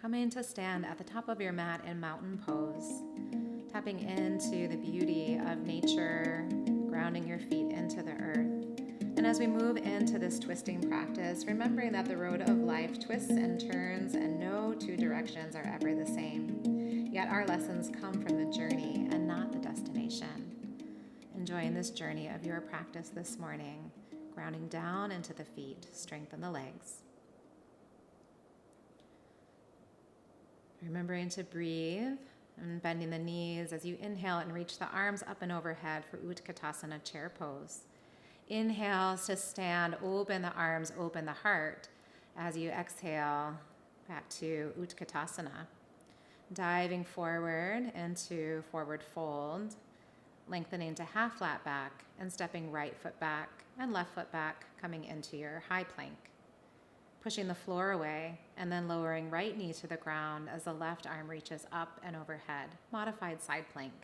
Coming to stand at the top of your mat in mountain pose, tapping into the beauty of nature, grounding your feet into the earth. And as we move into this twisting practice, remembering that the road of life twists and turns and no two directions are ever the same. Yet our lessons come from the journey and not the destination. Enjoying this journey of your practice this morning, grounding down into the feet, strengthen the legs. Remembering to breathe and bending the knees as you inhale and reach the arms up and overhead for Utkatasana chair pose. Inhale to stand, open the arms, open the heart. As you exhale, back to Utkatasana. Diving forward into forward fold, lengthening to half flat back and stepping right foot back and left foot back, coming into your high plank. Pushing the floor away and then lowering right knee to the ground as the left arm reaches up and overhead, modified side plank.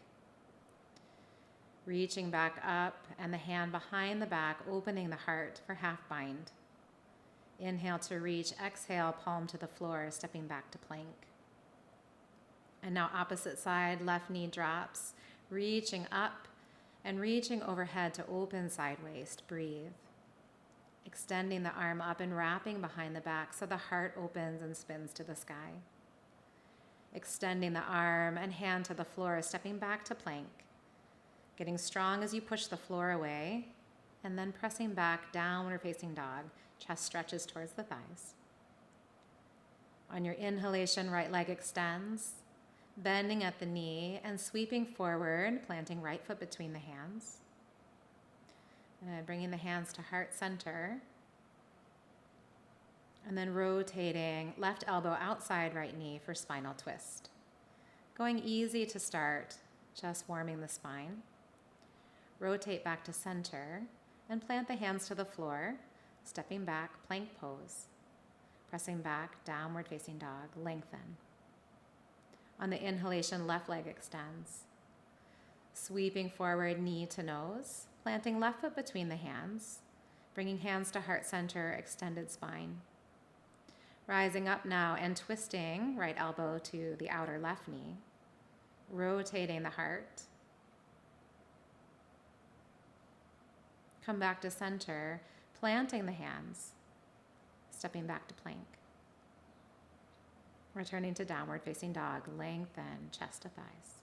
Reaching back up and the hand behind the back, opening the heart for half bind. Inhale to reach, exhale, palm to the floor, stepping back to plank. And now opposite side, left knee drops, reaching up and reaching overhead to open side waist, breathe. Extending the arm up and wrapping behind the back so the heart opens and spins to the sky. Extending the arm and hand to the floor, stepping back to plank. Getting strong as you push the floor away, and then pressing back, downward facing dog, chest stretches towards the thighs. On your inhalation, right leg extends, bending at the knee and sweeping forward, planting right foot between the hands. And bringing the hands to heart center. And then rotating left elbow outside right knee for spinal twist. Going easy to start, just warming the spine. Rotate back to center and plant the hands to the floor, stepping back, plank pose. Pressing back, downward facing dog, lengthen. On the inhalation, left leg extends. Sweeping forward, knee to nose. Planting left foot between the hands, bringing hands to heart center, extended spine. Rising up now and twisting right elbow to the outer left knee, rotating the heart. Come back to center, planting the hands, stepping back to plank. Returning to downward facing dog, lengthen chest to thighs.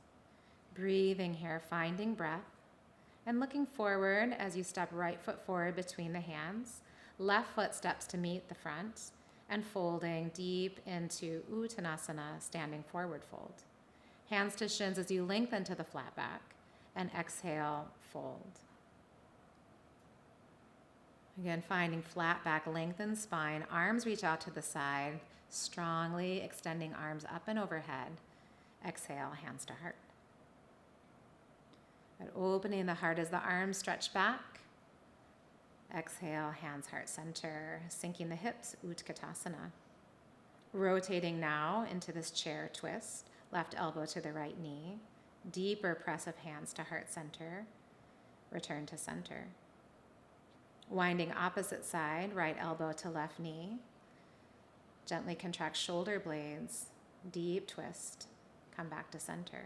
Breathing here, finding breath. And looking forward as you step right foot forward between the hands, left foot steps to meet the front, and folding deep into Uttanasana, standing forward fold. Hands to shins as you lengthen to the flat back, and exhale, fold. Again, finding flat back, lengthened spine, arms reach out to the side, strongly extending arms up and overhead. Exhale, hands to heart. But opening the heart as the arms stretch back. Exhale, hands, heart center, sinking the hips, Utkatasana. Rotating now into this chair twist, left elbow to the right knee, deeper press of hands to heart center, return to center. Winding opposite side, right elbow to left knee, gently contract shoulder blades, deep twist, come back to center.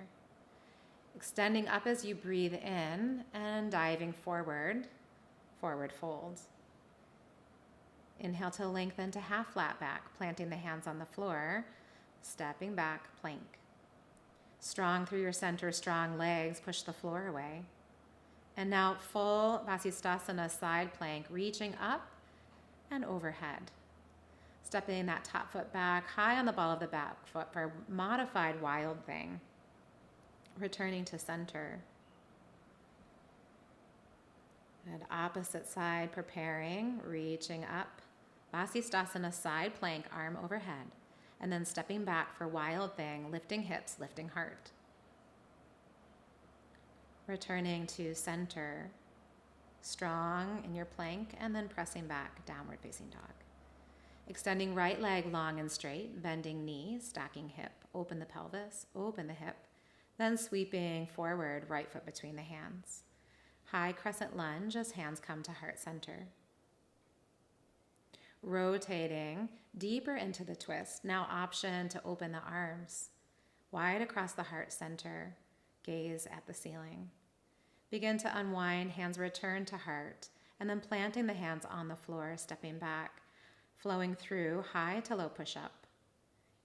Extending up as you breathe in and diving forward, forward fold. Inhale to lengthen to half flat back, planting the hands on the floor, stepping back, plank. Strong through your center, strong legs, push the floor away. And now full Vasisthasana side plank, reaching up and overhead. Stepping that top foot back, high on the ball of the back foot for modified wild thing. Returning to center. And opposite side, preparing, reaching up. Vasisthasana side plank, arm overhead. And then stepping back for wild thing, lifting hips, lifting heart. Returning to center. Strong in your plank, and then pressing back, downward facing dog. Extending right leg long and straight, bending knee, stacking hip. Open the pelvis, open the hip. Then sweeping forward, right foot between the hands. High crescent lunge as hands come to heart center. rotating deeper into the twist. Now option to open the arms wide across the heart center, gaze at the ceiling. Begin to unwind, hands return to heart, and then planting the hands on the floor, stepping back, flowing through high to low push-up.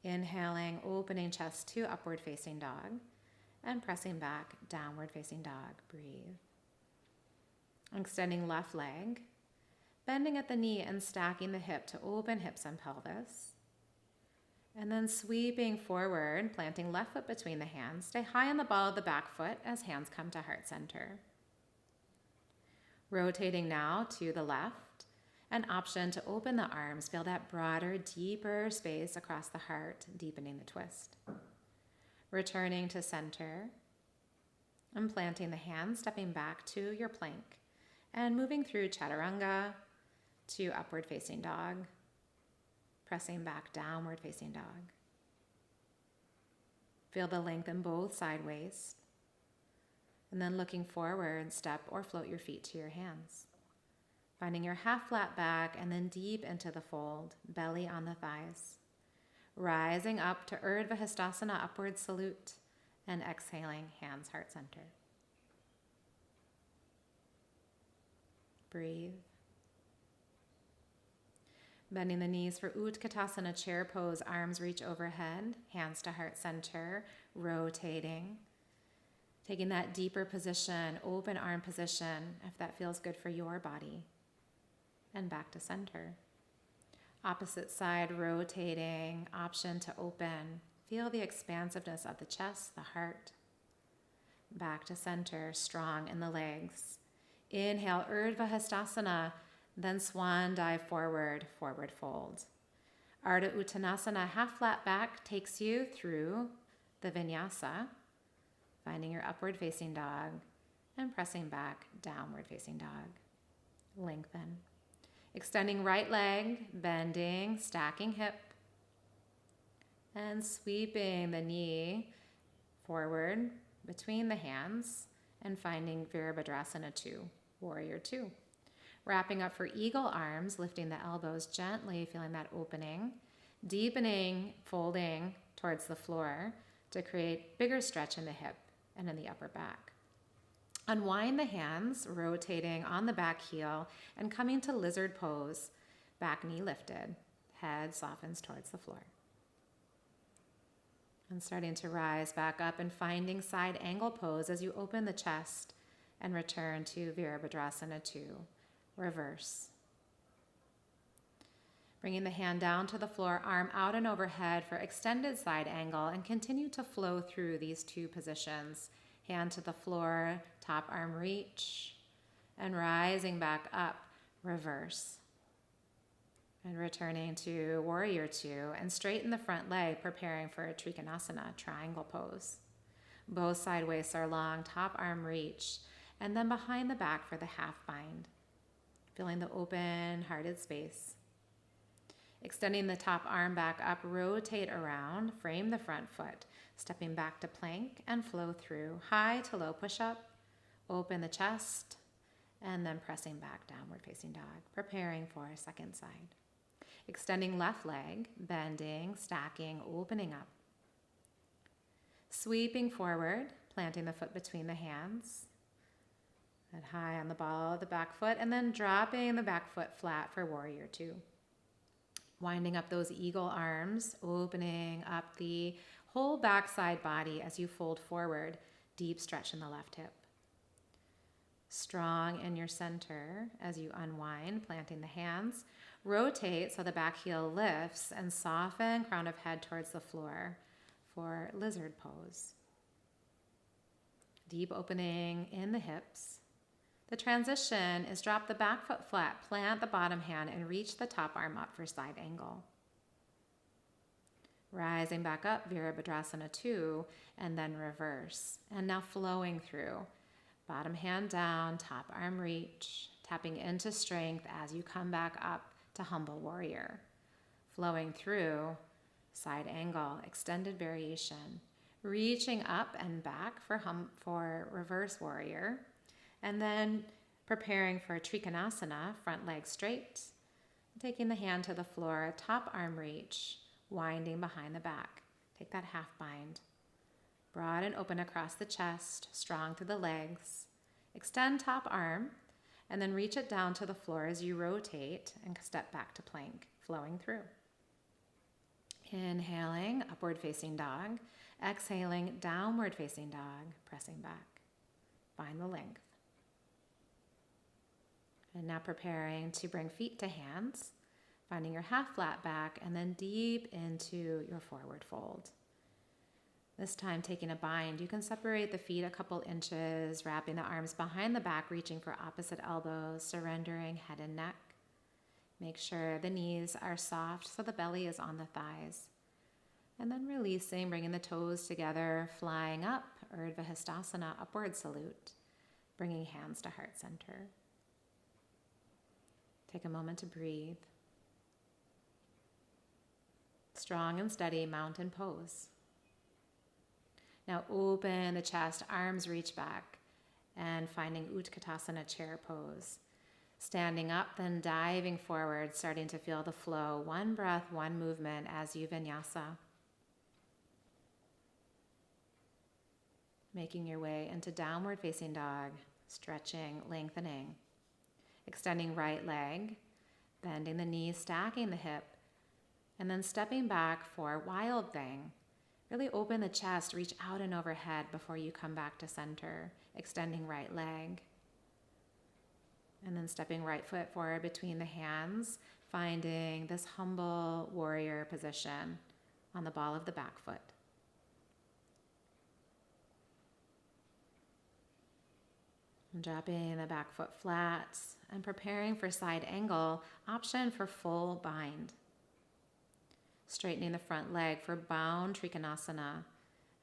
Inhaling, opening chest to upward facing dog, and pressing back, downward facing dog. Breathe. Extending left leg, bending at the knee and stacking the hip to open hips and pelvis. And then sweeping forward, planting left foot between the hands. Stay high on the ball of the back foot as hands come to heart center. Rotating now to the left, an option to open the arms. Feel that broader, deeper space across the heart, deepening the twist. Returning to center and planting the hands, stepping back to your plank and moving through chaturanga to upward facing dog. Pressing back, downward facing dog. Feel the length in both side waist. And then looking forward, step or float your feet to your hands. Finding your half flat back and then deep into the fold, belly on the thighs. Rising up to Urdhva Hastasana, upward salute, and exhaling, hands heart center. Breathe. Bending the knees for Utkatasana, chair pose, arms reach overhead, hands to heart center, rotating. Taking that deeper position, open arm position, if that feels good for your body. And back to center. Opposite side, rotating, option to open. Feel the expansiveness of the chest, the heart. Back to center, strong in the legs. Inhale, Urdhva Hastasana, then swan dive forward, forward fold. Ardha Uttanasana, half flat back, takes you through the vinyasa, finding your upward facing dog and pressing back, downward facing dog. Lengthen. Extending right leg, bending, stacking hip, and sweeping the knee forward between the hands and finding Virabhadrasana 2, Warrior 2. Wrapping up for eagle arms, lifting the elbows gently, feeling that opening, deepening, folding towards the floor to create bigger stretch in the hip and in the upper back. Unwind the hands, rotating on the back heel and coming to lizard pose, back knee lifted, head softens towards the floor. And starting to rise back up and finding side angle pose as you open the chest and return to Virabhadrasana 2. Reverse. Bringing the hand down to the floor, arm out and overhead for extended side angle, and continue to flow through these two positions. Hand to the floor, top arm reach, and rising back up, reverse. And returning to Warrior 2, and straighten the front leg, preparing for a Trikonasana, triangle pose. Both side waists are long, top arm reach, and then behind the back for the half bind. Feeling the open, hearted space. Extending the top arm back up, rotate around, frame the front foot, stepping back to plank and flow through. High to low push-up, open the chest, and then pressing back, downward facing dog, preparing for a second side. Extending left leg, bending, stacking, opening up. Sweeping forward, planting the foot between the hands. And high on the ball of the back foot, and then dropping the back foot flat for Warrior 2. Winding up those eagle arms, opening up the whole backside body as you fold forward, deep stretch in the left hip. Strong in your center as you unwind, planting the hands. Rotate so the back heel lifts and soften crown of head towards the floor for lizard pose. Deep opening in the hips. The transition is drop the back foot flat, plant the bottom hand, and reach the top arm up for side angle. Rising back up, Virabhadrasana 2, and then reverse. And now flowing through. Bottom hand down, top arm reach, tapping into strength as you come back up to Humble Warrior. Flowing through, side angle, extended variation. Reaching up and back for Reverse Warrior. And then preparing for Trikonasana, front leg straight, Taking the hand to the floor, top arm reach, winding behind the back. Take that half bind. Broad and open across the chest, strong through the legs. Extend top arm, and then reach it down to the floor as you rotate and step back to plank, flowing through. Inhaling, upward facing dog. Exhaling, downward facing dog, pressing back. Find the length. And now preparing to bring feet to hands, finding your half flat back, and then deep into your forward fold. This time taking a bind, you can separate the feet a couple inches, wrapping the arms behind the back, reaching for opposite elbows, surrendering head and neck. Make sure the knees are soft so the belly is on the thighs. And then releasing, bringing the toes together, flying up, Urdhva Hastasana, upward salute, bringing hands to heart center. Take a moment to breathe. Strong and steady mountain pose. Now open the chest, arms reach back, and finding Utkatasana, chair pose. Standing up, then diving forward, starting to feel the flow. One breath, one movement as you vinyasa. Making your way into downward facing dog, stretching, lengthening. Extending right leg, bending the knee, stacking the hip, and then stepping back for wild thing. Really open the chest, reach out and overhead before you come back to center, extending right leg. And then stepping right foot forward between the hands, finding this humble warrior position on the ball of the back foot. And dropping the back foot flat and preparing for side angle, option for full bind. Straightening the front leg for bound Trikonasana,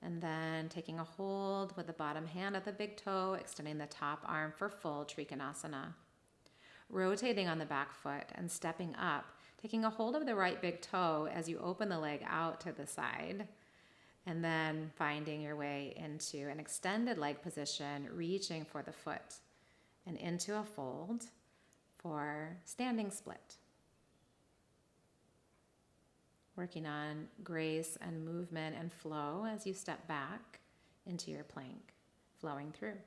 and then taking a hold with the bottom hand at the big toe, extending the top arm for full Trikonasana. Rotating on the back foot and stepping up, taking a hold of the right big toe as you open the leg out to the side, and then finding your way into an extended leg position, reaching for the foot and into a fold for standing split. Working on grace and movement and flow as you step back into your plank, flowing through.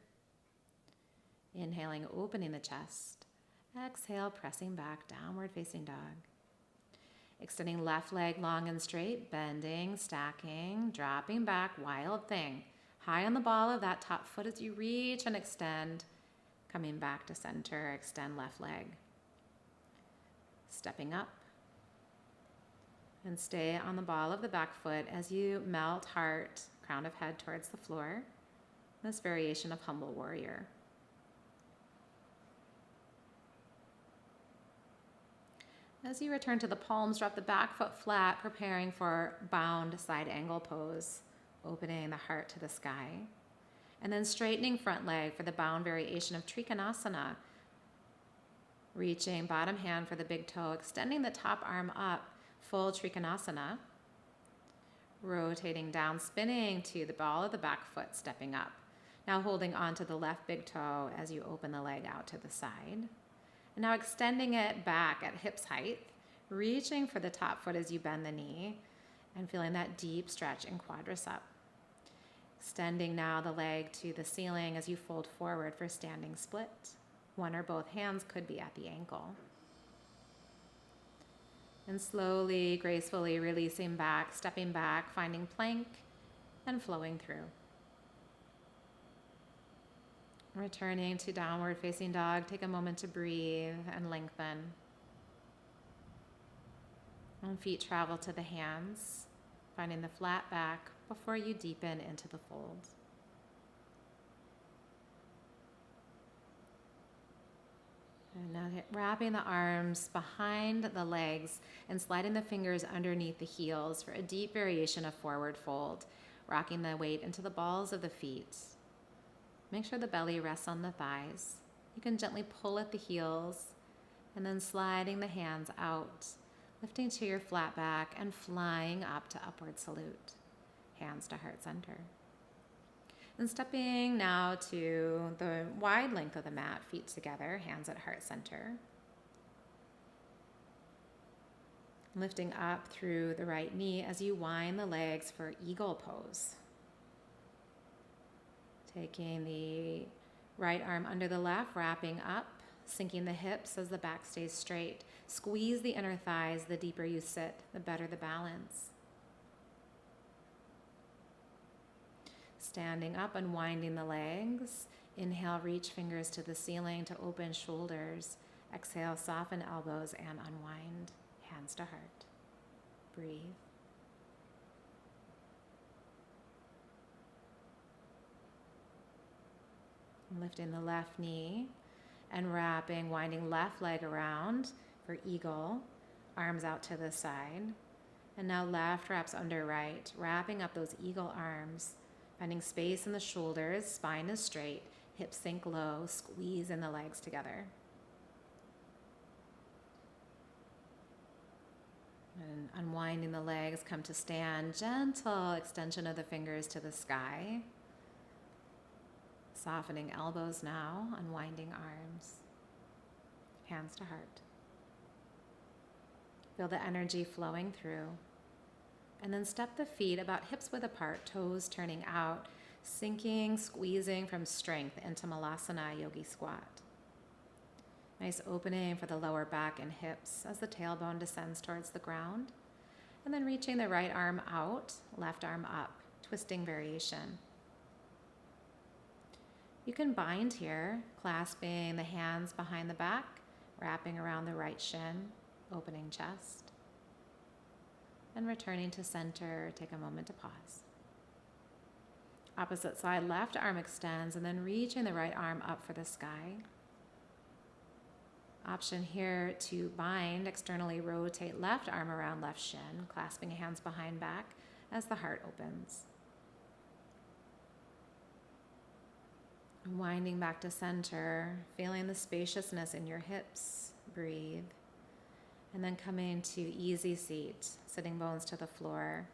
Inhaling, opening the chest. Exhale, pressing back, downward facing dog. Extending left leg long and straight, bending, stacking, dropping back, wild thing. High on the ball of that top foot as you reach and extend, coming back to center, extend left leg. Stepping up. And stay on the ball of the back foot as you melt heart, crown of head towards the floor. This variation of humble warrior. As you return to the palms, drop the back foot flat, preparing for bound side angle pose, opening the heart to the sky. And then straightening front leg for the bound variation of Trikonasana. Reaching bottom hand for the big toe, extending the top arm up, full Trikonasana. Rotating down, spinning to the ball of the back foot, stepping up. Now holding onto the left big toe as you open the leg out to the side. And now extending it back at hips height, reaching for the top foot as you bend the knee, and feeling that deep stretch in quadricep. Extending now the leg to the ceiling as you fold forward for standing split. One or both hands could be at the ankle. And slowly, gracefully releasing back, stepping back, finding plank, and flowing through. Returning to downward facing dog, take a moment to breathe and lengthen. And feet travel to the hands, finding the flat back before you deepen into the fold. And now wrapping the arms behind the legs and sliding the fingers underneath the heels for a deep variation of forward fold, rocking the weight into the balls of the feet. Make sure the belly rests on the thighs. You can gently pull at the heels and then sliding the hands out, lifting to your flat back and flying up to upward salute, hands to heart center. And stepping now to the wide length of the mat, feet together, hands at heart center. Lifting up through the right knee as you wind the legs for eagle pose. Taking the right arm under the left, wrapping up, sinking the hips as the back stays straight. Squeeze the inner thighs. The deeper you sit, the better the balance. Standing up, unwinding the legs. Inhale, reach fingers to the ceiling to open shoulders. Exhale, soften elbows and unwind. Hands to heart. Breathe. Lifting the left knee and wrapping, winding left leg around for eagle. Arms out to the side. And now left wraps under right, wrapping up those eagle arms, finding space in the shoulders, spine is straight, hips sink low, squeeze in the legs together. And unwinding the legs, come to stand, gentle extension of the fingers to the sky. Softening elbows now, unwinding arms. Hands to heart. Feel the energy flowing through. And then step the feet about hips width apart, toes turning out, sinking, squeezing from strength into Malasana Yogi Squat. Nice opening for the lower back and hips as the tailbone descends towards the ground. And then reaching the right arm out, left arm up, twisting variation. You can bind here, clasping the hands behind the back, wrapping around the right shin, opening chest. And returning to center, take a moment to pause. Opposite side, left arm extends, and then reaching the right arm up for the sky. Option here to bind, externally rotate left arm around left shin, clasping hands behind back as the heart opens. Winding back to center, feeling the spaciousness in your hips. Breathe. And then coming to easy seat, sitting bones to the floor.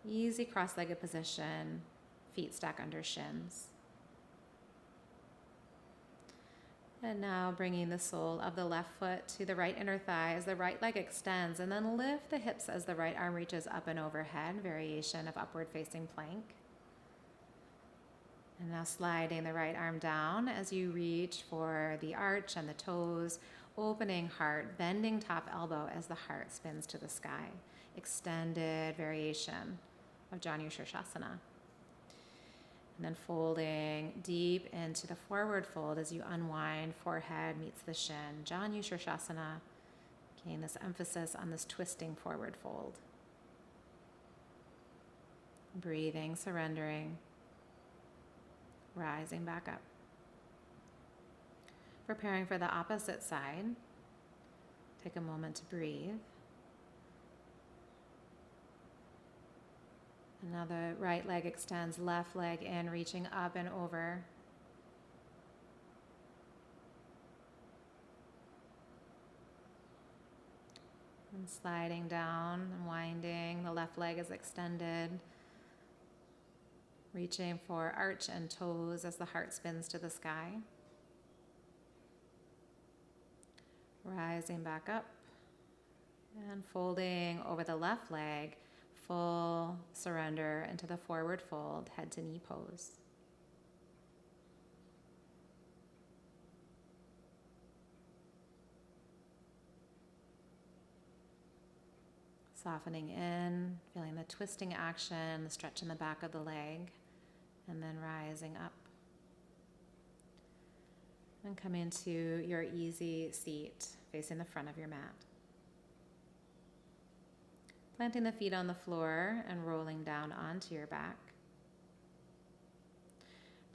Easy cross-legged position, feet stack under shins. And now bringing the sole of the left foot to the right inner thigh as the right leg extends, and then lift the hips as the right arm reaches up and overhead, variation of upward facing plank. And now sliding the right arm down as you reach for the arch and the toes, opening heart, bending top elbow as the heart spins to the sky. Extended variation of Janu Shirshasana. And then folding deep into the forward fold as you unwind, forehead meets the shin. Janu Shirshasana, getting this emphasis on this twisting forward fold. Breathing, surrendering, rising back up. Preparing for the opposite side. Take a moment to breathe. And now the right leg extends, left leg in, reaching up and over. And sliding down and winding. The left leg is extended. Reaching for arch and toes as the heart spins to the sky. Rising back up and folding over the left leg, full surrender into the forward fold, head to knee pose. Softening in, feeling the twisting action, the stretch in the back of the leg, and then rising up. And come into your easy seat, facing the front of your mat. Planting the feet on the floor and rolling down onto your back.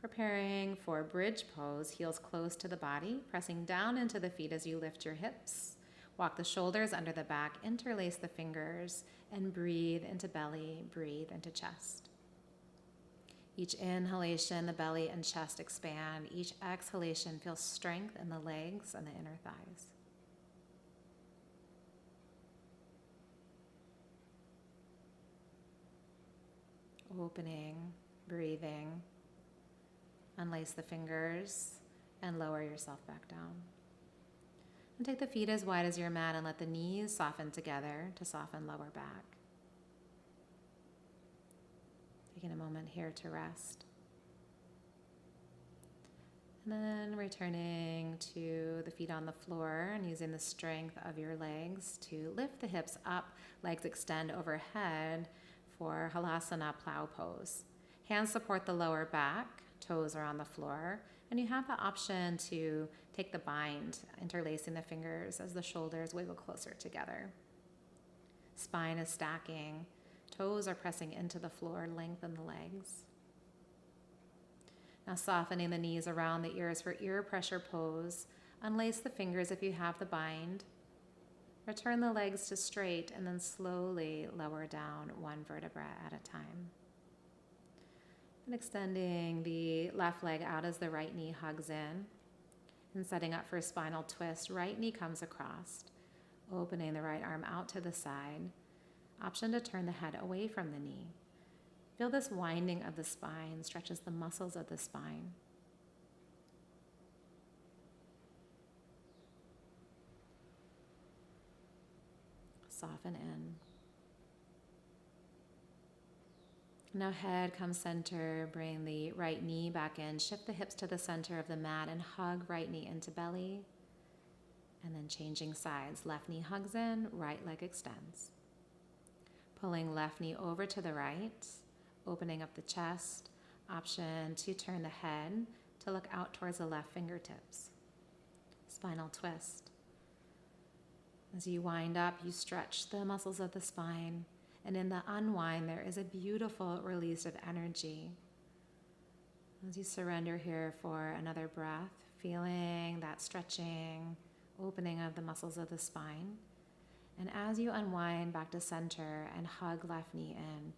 Preparing for bridge pose, heels close to the body, pressing down into the feet as you lift your hips. Walk the shoulders under the back, interlace the fingers, and breathe into belly, breathe into chest. Each inhalation, the belly and chest expand. Each exhalation feels strength in the legs and the inner thighs. Opening, breathing. Unlace the fingers and lower yourself back down. And take the feet as wide as your mat and let the knees soften together to soften lower back. Taking a moment here to rest. And then returning to the feet on the floor and using the strength of your legs to lift the hips up, legs extend overhead for Halasana plow pose. Hands support the lower back, toes are on the floor, and you have the option to take the bind, interlacing the fingers as the shoulders wiggle closer together. Spine is stacking, toes are pressing into the floor, lengthen the legs. Now softening the knees around the ears for ear pressure pose. Unlace the fingers if you have the bind. Return the legs to straight and then slowly lower down one vertebra at a time. And extending the left leg out as the right knee hugs in. And setting up for a spinal twist, right knee comes across. Opening the right arm out to the side. Option to turn the head away from the knee. Feel this winding of the spine stretches the muscles of the spine. Soften in. Now head comes center, bring the right knee back in, shift the hips to the center of the mat and hug right knee into belly. And then changing sides, left knee hugs in, right leg extends. Pulling left knee over to the right. Opening up the chest, option to turn the head to look out towards the left fingertips. Spinal twist. As you wind up, you stretch the muscles of the spine, and in the unwind, there is a beautiful release of energy. As you surrender here for another breath, feeling that stretching, opening of the muscles of the spine. And as you unwind back to center and hug left knee in,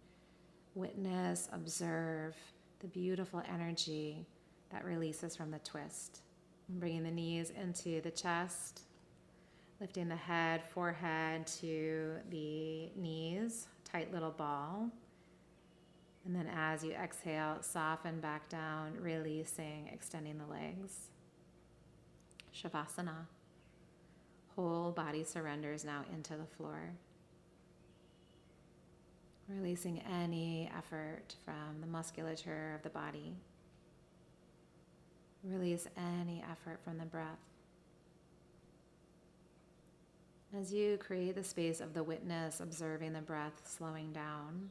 witness, observe the beautiful energy that releases from the twist. Bringing the knees into the chest, lifting the head, forehead to the knees, tight little ball. And then as you exhale, soften back down, releasing, extending the legs. Shavasana. Whole body surrenders now into the floor. Releasing any effort from the musculature of the body. Release any effort from the breath. As you create the space of the witness, observing the breath slowing down,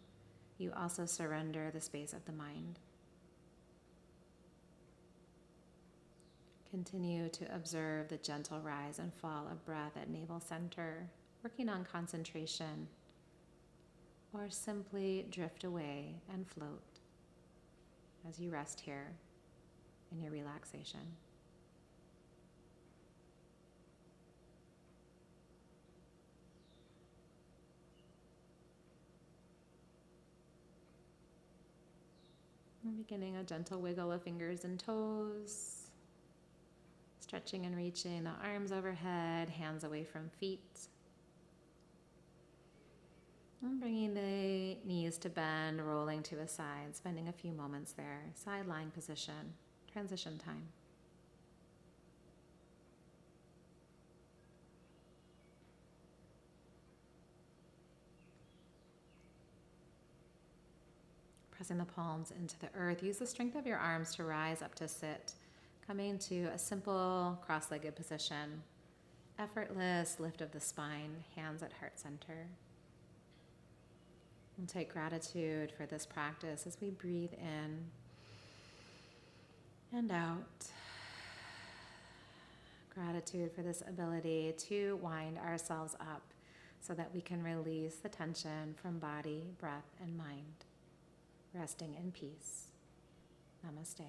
you also surrender the space of the mind. Continue to observe the gentle rise and fall of breath at navel center, working on concentration, or simply drift away and float as you rest here in your relaxation. And beginning a gentle wiggle of fingers and toes, stretching and reaching the arms overhead, hands away from feet. And bringing the knees to bend, rolling to a side, spending a few moments there. Side lying position, transition time. Pressing the palms into the earth. Use the strength of your arms to rise up to sit. Coming to a simple cross-legged position. Effortless lift of the spine, hands at heart center. And take gratitude for this practice as we breathe in and out. Gratitude for this ability to wind ourselves up so that we can release the tension from body, breath, and mind. Resting in peace. Namaste.